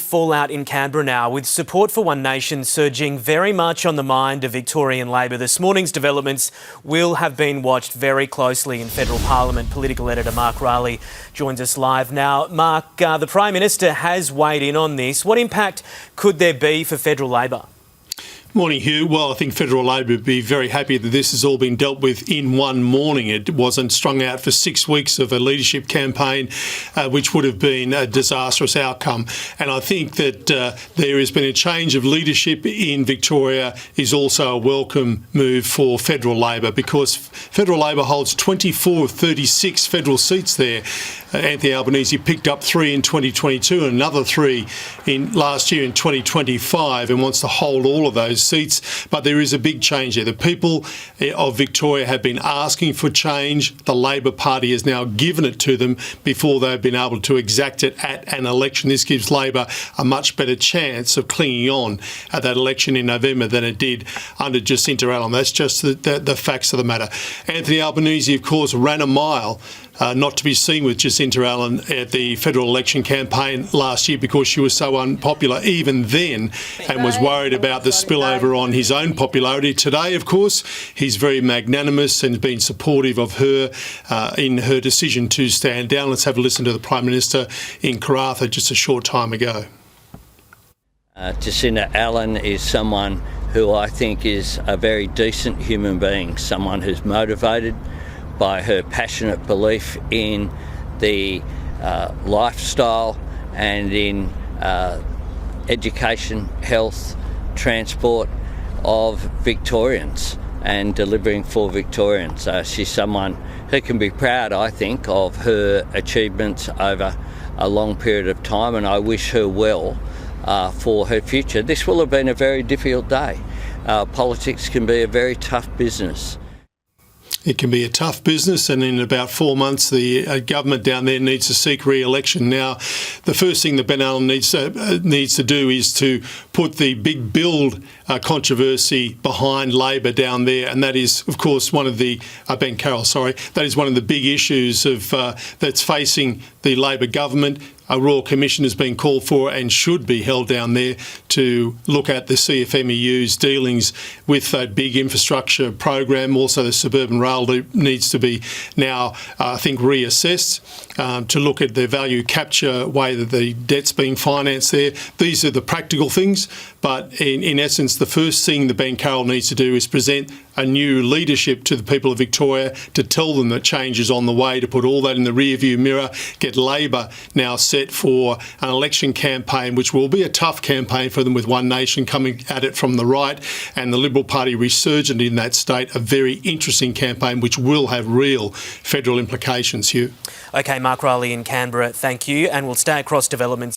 fallout in Canberra now, with support for One Nation surging very much on the mind of Victorian Labor. This morning's developments will have been watched very closely in federal parliament. Political editor Mark Riley joins us live now. Mark, the Prime Minister has weighed in on this. What impact could there be for federal Labor? Morning, Hugh. Well, I think federal Labor would be very happy that this has all been dealt with in one morning. It wasn't strung out for 6 weeks of a leadership campaign, which would have been a disastrous outcome. And I think that there has been a change of leadership in Victoria is also a welcome move for federal Labor, because federal Labor holds 24 of 36 federal seats there. Anthony Albanese picked up 3 in 2022 and another 3 in last year in 2025 and wants to hold all of those seats. But there is a big change there. The people of Victoria have been asking for change. The Labor Party has now given it to them before they've been able to exact it at an election. This gives Labor a much better chance of clinging on at that election in November than it did under Jacinta Allan. That's just the facts of the matter. Anthony Albanese, of course, ran a mile not to be seen with Jacinta Allan at the federal election campaign last year because she was so unpopular even then, and was worried about the spillover on his own popularity. Today, of course, he's very magnanimous and been supportive of her in her decision to stand down. Let's have a listen to the Prime Minister in Karratha just a short time ago. Jacinta Allan is someone who I think is a very decent human being, someone who's motivated by her passionate belief in the lifestyle and in education, health, transport of Victorians and delivering for Victorians. She's someone who can be proud, I think, of her achievements over a long period of time, and I wish her well for her future. This will have been a very difficult day. Politics can be a very tough business. It can be a tough business, and in about 4 months the government down there needs to seek re-election. Now, the first thing that Ben Allen needs to do is to put the big build controversy behind Labor down there, and that is, of course, one of the Ben Carroll. That is one of the big issues of that's facing the Labor government. A Royal Commission has been called for and should be held down there to look at the CFMEU's dealings with that big infrastructure program. Also, the Suburban Rail Loop needs to be now, I think, reassessed to look at the value capture way that the debt's being financed there. These are the practical things, but in essence, the first thing that Ben Carroll needs to do is present a new leadership to the people of Victoria, to tell them that change is on the way, to put all that in the rearview mirror, get Labor now set for an election campaign, which will be a tough campaign for them, with One Nation coming at it from the right and the Liberal Party resurgent in that state. A very interesting campaign which will have real federal implications, Hugh. OK, Mark Riley in Canberra, thank you, and we'll stay across developments.